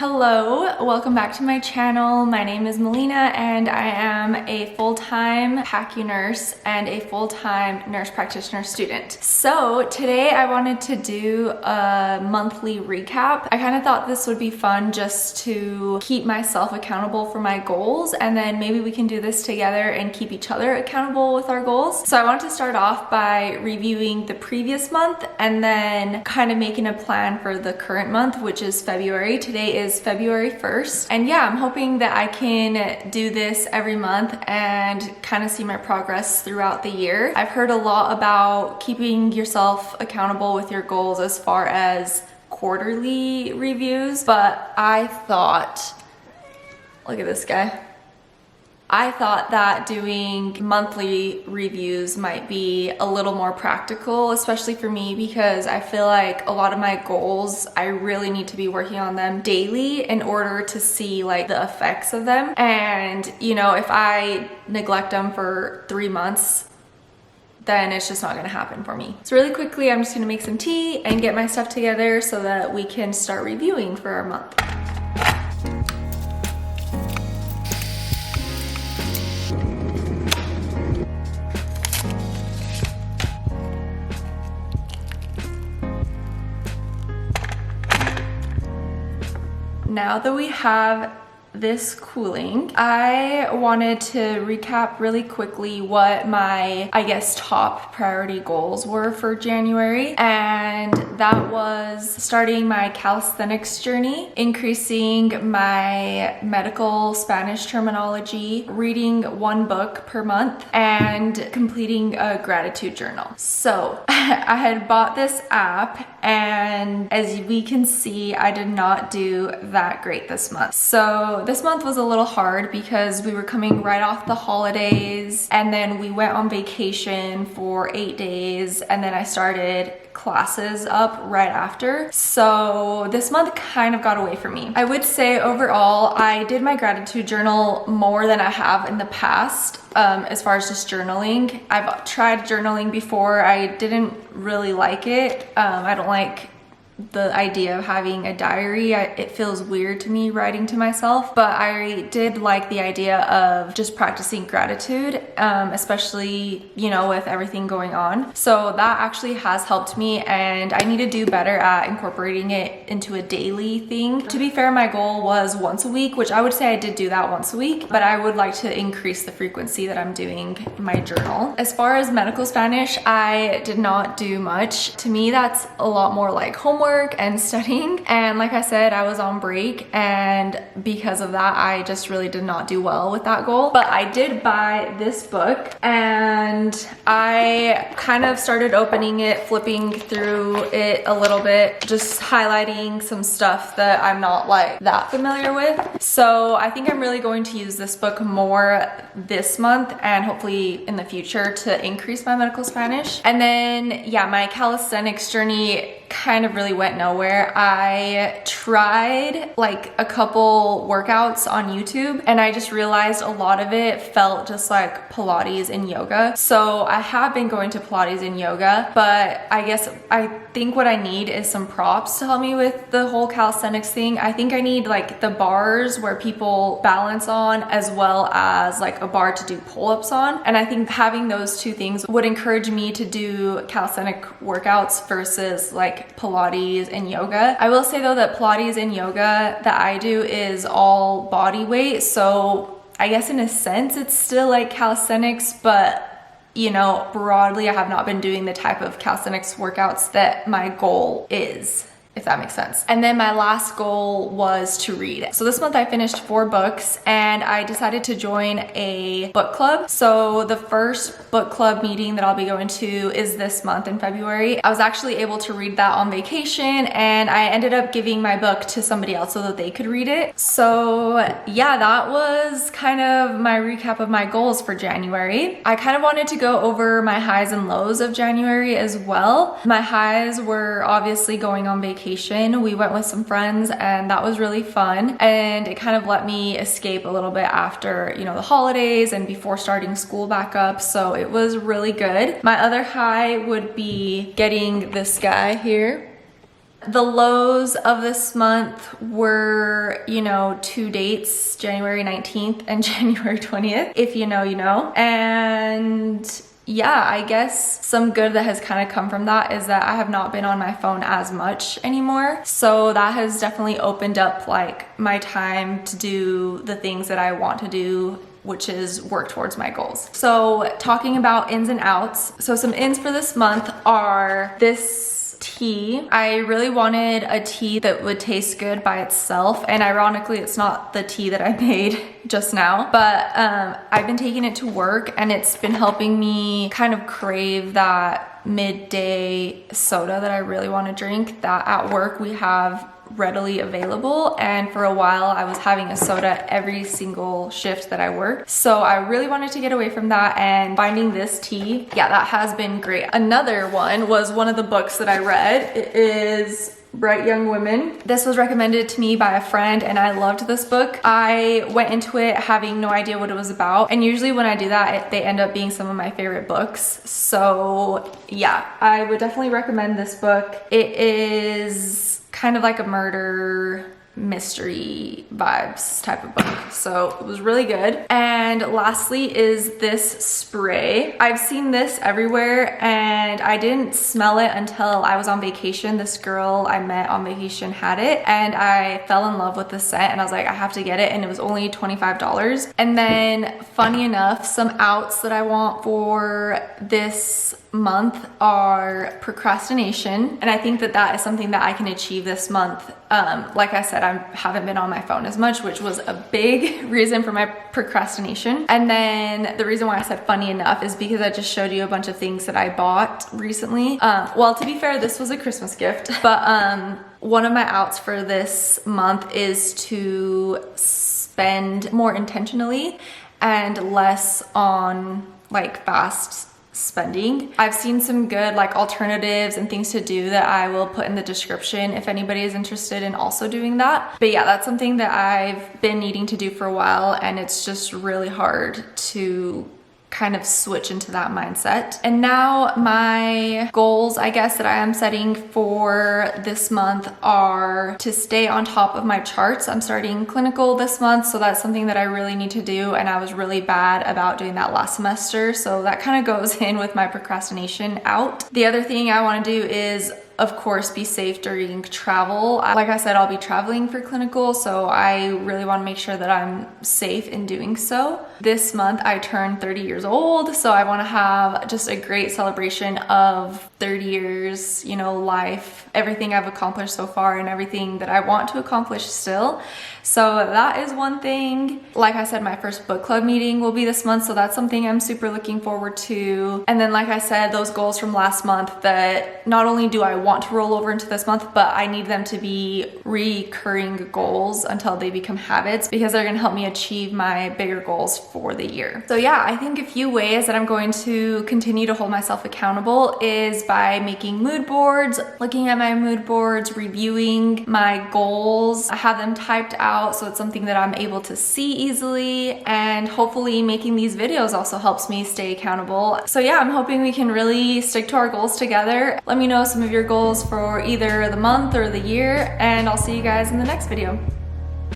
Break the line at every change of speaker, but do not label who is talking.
Hello, welcome back to my channel. My name is Melina and I am a full-time PACU nurse and a full-time nurse practitioner student. So today I wanted to do a monthly recap. I kind of thought this would be fun just to keep myself accountable for my goals, and then maybe we can do this together and keep each other accountable with our goals. So I wanted to start off by reviewing the previous month and then kind of making a plan for the current month, which is February. Today is February 1st. And yeah, I'm hoping that I can do this every month and kind of see my progress throughout the year. I've heard a lot about keeping yourself accountable with your goals as far as quarterly reviews, but I thought, look at this guy. I thought that doing monthly reviews might be a little more practical, especially for me, because I feel like a lot of my goals, I really need to be working on them daily in order to see like the effects of them. And you know, if I neglect them for 3 months, then it's just not gonna happen for me. So really quickly, I'm just gonna make some tea and get my stuff together so that we can start reviewing for our month. Now that we have this cooling, I wanted to recap really quickly what my, I guess, top priority goals were for January. And that was starting my calisthenics journey, increasing my medical Spanish terminology, reading 1 book per month, and completing a gratitude journal. So I had bought this app, and as we can see, I did not do that great this month. So this month was a little hard because we were coming right off the holidays, and then we went on vacation for 8 days, and then I started classes up right after. So this month kind of got away from me. I would say overall, I did my gratitude journal more than I have in the past. As far as just journaling, I've tried journaling before. I didn't really like it. I don't like the idea of having a diary. It feels weird to me writing to myself, but I did like the idea of just practicing gratitude, especially, you know, with everything going on. So that actually has helped me, and I need to do better at incorporating it into a daily thing. To be fair, my goal was once a week, which I would say I did do that once a week, but I would like to increase the frequency that I'm doing my journal. As far as medical Spanish, I did not do much. To me, that's a lot more like homework and studying, and like I said, I was on break, and because of that I just really did not do well with that goal. But I did buy this book, and I kind of started opening it, flipping through it a little bit, just highlighting some stuff that I'm not like that familiar with. So I think I'm really going to use this book more this month and hopefully in the future to increase my medical Spanish. And then yeah, my calisthenics journey kind of really went nowhere. I tried like a couple workouts on YouTube, and I just realized a lot of it felt just like Pilates and yoga. So I have been going to Pilates and yoga, but I think what I need is some props to help me with the whole calisthenics thing. I think I need like the bars where people balance on, as well as like a bar to do pull-ups on. And I think having those 2 things would encourage me to do calisthenic workouts versus like Pilates and yoga. I will say though that Pilates and yoga that I do is all body weight, so I guess in a sense it's still like calisthenics, but you know, broadly I have not been doing the type of calisthenics workouts that my goal is, if that makes sense. And then my last goal was to read. So this month I finished 4 books, and I decided to join a book club. So the first book club meeting that I'll be going to is this month in February. I was actually able to read that on vacation, and I ended up giving my book to somebody else so that they could read it. So yeah, that was kind of my recap of my goals for January. I kind of wanted to go over my highs and lows of January as well. My highs were obviously going on vacation. We went with some friends, and that was really fun, and it kind of let me escape a little bit after, you know, the holidays and before starting school back up. So it was really good. My other high would be getting this guy here. The lows of this month were, you know, 2 dates, January 19th and January 20th. If you know, you know. And yeah, I guess some good that has kind of come from that is that I have not been on my phone as much anymore. So that has definitely opened up like my time to do the things that I want to do, which is work towards my goals. So talking about ins and outs. So some ins for this month are this tea. I really wanted a tea that would taste good by itself, and ironically it's not the tea that I made just now, but I've been taking it to work and it's been helping me kind of crave that midday soda that I really want to drink that at work we have readily available, and for a while I was having a soda every single shift that I worked. So I really wanted to get away from that, and finding this tea, yeah, that has been great. Another one was one of the books that I read. It is Bright Young Women. This was recommended to me by a friend and I loved this book. I went into it having no idea what it was about, and usually when I do that they end up being some of my favorite books. So yeah, I would definitely recommend this book. It is kind of like a murder mystery vibes type of book, so it was really good. And lastly is this spray. I've seen this everywhere and I didn't smell it until I was on vacation. This girl I met on vacation had it and I fell in love with the scent and I was like, I have to get it, and it was only $25. And then funny enough, some outs that I want for this month are procrastination, and I think that that is something that I can achieve this month. Like I said, I haven't been on my phone as much, which was a big reason for my procrastination. And then the reason why I said funny enough is because I just showed you a bunch of things that I bought recently. Well, to be fair, this was a Christmas gift, but one of my outs for this month is to spend more intentionally and less on like fast spending. I've seen some good like alternatives and things to do that I will put in the description if anybody is interested in also doing that. But yeah, that's something that I've been needing to do for a while, and it's just really hard to kind of switch into that mindset. And now my goals, I guess, that I am setting for this month are to stay on top of my charts. I'm starting clinical this month, so that's something that I really need to do, and I was really bad about doing that last semester, so that kind of goes in with my procrastination out. The other thing I want to do is, of course, be safe during travel. Like I said, I'll be traveling for clinical, so I really want to make sure that I'm safe in doing so. This month I turned 30 years old, so I want to have just a great celebration of 30 years, you know, life, everything I've accomplished so far and everything that I want to accomplish still. So that is one thing. Like I said, my first book club meeting will be this month, so that's something I'm super looking forward to. And then like I said, those goals from last month that not only do I want to roll over into this month, but I need them to be recurring goals until they become habits, because they're gonna help me achieve my bigger goals for the year. So yeah, I think a few ways that I'm going to continue to hold myself accountable is by making mood boards, looking at my mood boards, reviewing my goals. I have them typed out so it's something that I'm able to see easily, and hopefully making these videos also helps me stay accountable. So yeah, I'm hoping we can really stick to our goals together. Let me know some of your goals for either the month or the year, and I'll see you guys in the next video.